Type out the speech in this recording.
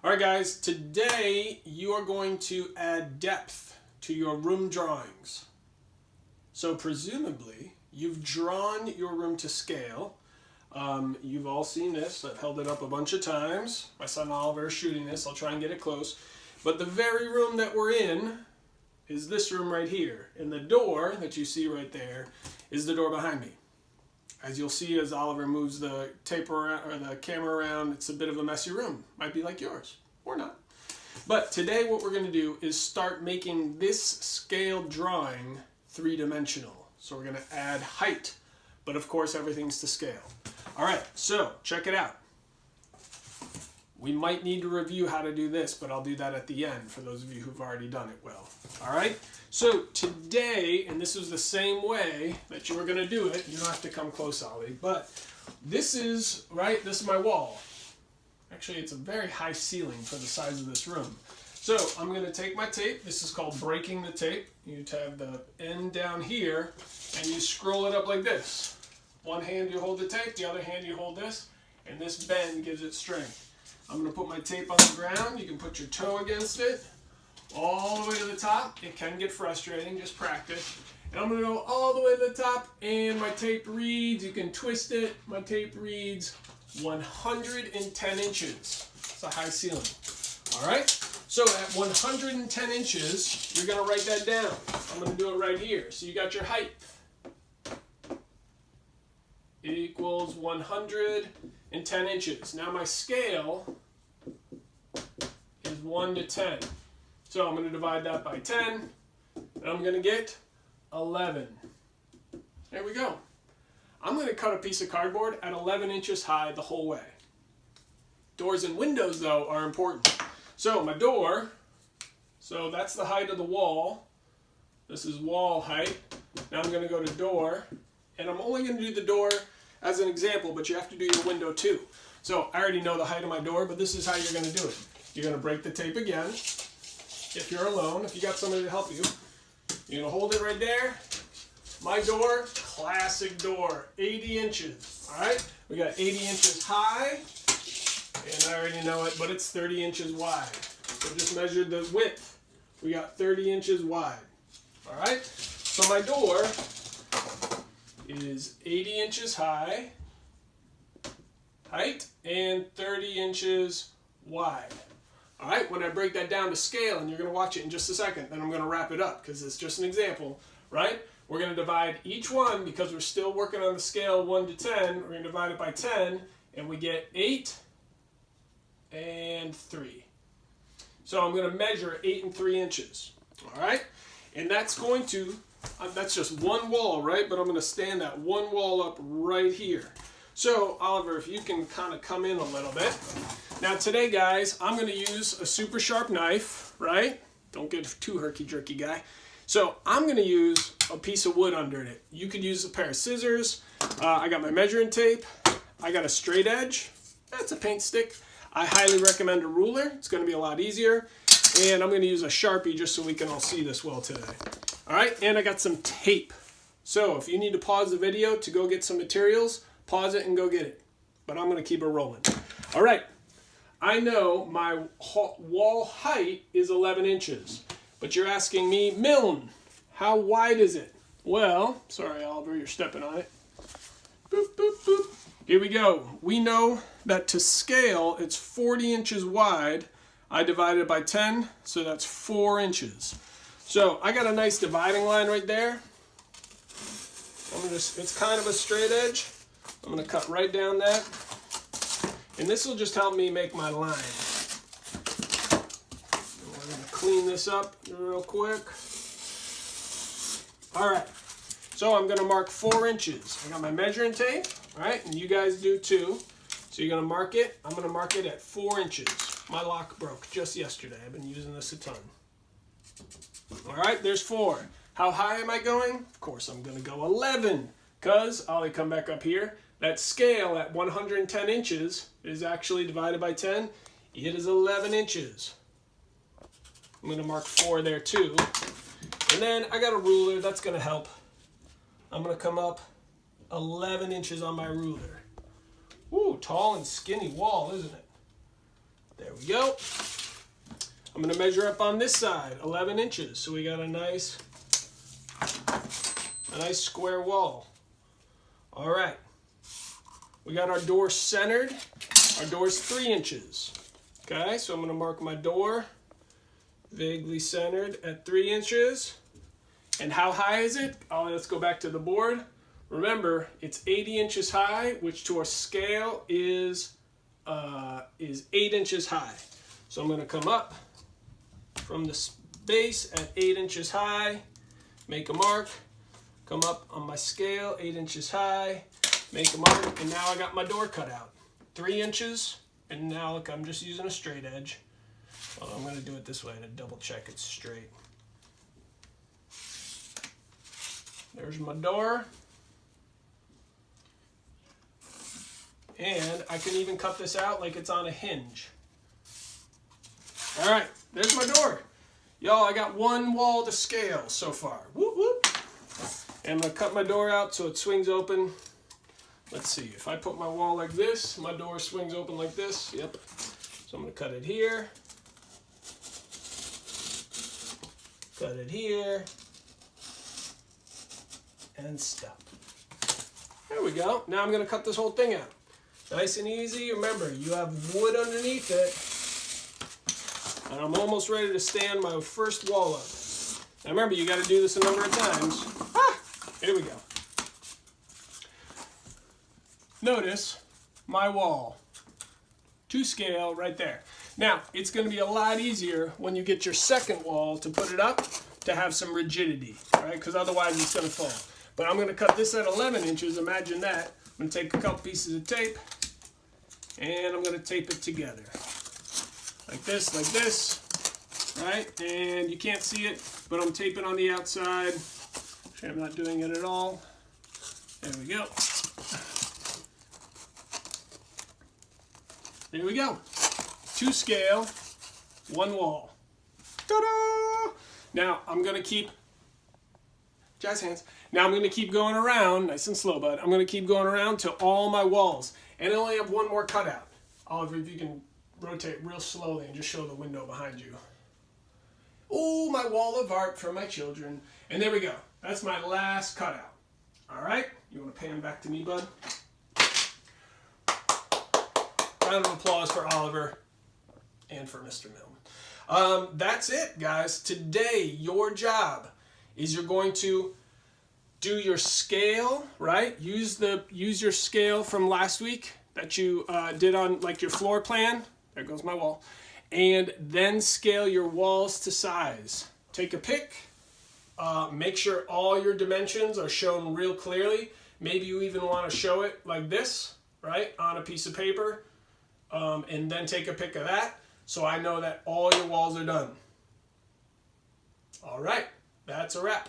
All right, guys, today you are going to add depth to your room drawings. So presumably, you've drawn your room to scale. You've all seen this. I've held it up a bunch of times. My son Oliver is shooting this. I'll try and get it close. But the very room that we're in is this room right here. And the door that you see right there is the door behind me. As you'll see as Oliver moves the tape around, or the camera around, it's a bit of a messy room. Might be like yours, or not. But today what we're going to do is start making this scaled drawing three-dimensional. So we're going to add height, but of course everything's to scale. All right, so check it out. We might need to review how to do this, but I'll do that at the end for those of you who've already done it well. All right, so today, and this is the same way that you were going to do it. You don't have to come close, Ollie, but this is my wall. Actually, it's a very high ceiling for the size of this room. So I'm going to take my tape. This is called breaking the tape. You have the end down here, and you scroll it up like this. One hand you hold the tape, the other hand you hold this, and this bend gives it strength. I'm going to put my tape on the ground. You can put your toe against it all the way to the top. It can get frustrating, just practice. And I'm going to go all the way to the top, and my tape reads, you can twist it, my tape reads 110 inches. It's a high ceiling. All right? So at 110 inches, you're going to write that down. I'm going to do it right here. So you got your height. It equals 110 inches. Now my scale is 1 to 10. So I'm going to divide that by 10, and I'm going to get 11. There we go. I'm going to cut a piece of cardboard at 11 inches high the whole way. Doors and windows, though, are important. So my door, so that's the height of the wall. This is wall height. Now I'm going to go to door, and I'm only going to do the door as an example, but you have to do your window too. So I already know the height of my door, but this is how you're going to do it. You're going to break the tape again. If you're alone, if you got somebody to help you, you're going to hold it right there. My door, classic door, 80 inches. All right, we got 80 inches high, and I already know it, but it's 30 inches wide. So just measured the width. We got 30 inches wide. All right, so my door is 80 inches high, height, and 30 inches wide. All right, when I break that down to scale, and you're going to watch it in just a second, then I'm going to wrap it up because it's just an example, right? We're going to divide each one, because we're still working on the scale 1 to 10, we're going to divide it by 10, and we get 8 and 3. So I'm going to measure 8 and 3 inches, all right? And that's going to, that's just one wall, right? But I'm going to stand that one wall up right here. So, Oliver, if you can kind of come in a little bit. Now today, guys, I'm going to use a super sharp knife, right? Don't get too herky-jerky, guy. So I'm going to use a piece of wood under it. You could use a pair of scissors. I got my measuring tape. I got a straight edge. That's a paint stick. I highly recommend a ruler. It's going to be a lot easier. And I'm going to use a Sharpie just so we can all see this well today. All right, and I got some tape. So if you need to pause the video to go get some materials, pause it and go get it. But I'm going to keep it rolling. All right, I know my wall height is 11 inches. But you're asking me, Milne, how wide is it? Well, sorry, Oliver, you're stepping on it. Boop, boop, boop. Here we go. We know that to scale, it's 40 inches wide. I divided it by 10, so that's 4 inches. So I got a nice dividing line right there. It's kind of a straight edge. I'm going to cut right down that. And this will just help me make my line. We're going to clean this up real quick. All right. So I'm going to mark 4 inches. I got my measuring tape, right? And you guys do too. So you're going to mark it. I'm going to mark it at 4 inches. My lock broke just yesterday. I've been using this a ton. All right, there's 4. How high am I going? Of course, I'm going to go 11, because Ollie, come back up here. That scale at 110 inches is actually divided by 10. It is 11 inches. I'm going to mark 4 there too. And then I got a ruler. That's going to help. I'm going to come up 11 inches on my ruler. Ooh, tall and skinny wall, isn't it? There we go. I'm going to measure up on this side, 11 inches. So we got a nice square wall. All right. We got our door centered. Our door's 3 inches. Okay, so I'm going to mark my door vaguely centered at 3 inches. And how high is it? Oh, let's go back to the board. Remember, it's 80 inches high, which to our scale is 8 inches high. So I'm going to come up from the base at 8 inches high, make a mark, come up on my scale, 8 inches high, make a mark, and now I got my door cut out. 3 inches, and now look, I'm just using a straight edge. Well, I'm going to do it this way to double check it's straight. There's my door. And I can even cut this out like it's on a hinge. All right, there's my door. Y'all, I got one wall to scale so far. Whoop, whoop. And I'm going to cut my door out so it swings open. Let's see, if I put my wall like this, my door swings open like this. Yep. So I'm going to cut it here. Cut it here. And stop. There we go. Now I'm going to cut this whole thing out. Nice and easy. Remember, you have wood underneath it. And I'm almost ready to stand my first wall up. Now remember, you got to do this a number of times. Here we go. Notice my wall to scale right there. Now, it's going to be a lot easier when you get your second wall to put it up to have some rigidity, right? Because otherwise it's going to fall. But I'm going to cut this at 11 inches. Imagine that. I'm going to take a couple pieces of tape and I'm going to tape it together. Like this, right? And you can't see it, but I'm taping on the outside. Actually, I'm not doing it at all. There we go. There we go. To scale, one wall. Ta-da! Now, I'm going to keep, jazz hands. Now I'm going to keep going around, nice and slow, bud. I'm going to keep going around to all my walls. And I only have one more cutout. Oliver, if you can rotate real slowly and just show the window behind you. Oh, my wall of art for my children. And there we go. That's my last cutout. All right? You want to pan back to me, bud? Round of applause for Oliver and for Mr. Milne. That's it, guys. Today, your job is you're going to do your scale, right? Use your scale from last week that you did on like your floor plan. There goes my wall. And then scale your walls to size. Take a pick. Make sure all your dimensions are shown real clearly. Maybe you even want to show it like this, right? On a piece of paper. And then take a pic of that so I know that all your walls are done. All right, that's a wrap.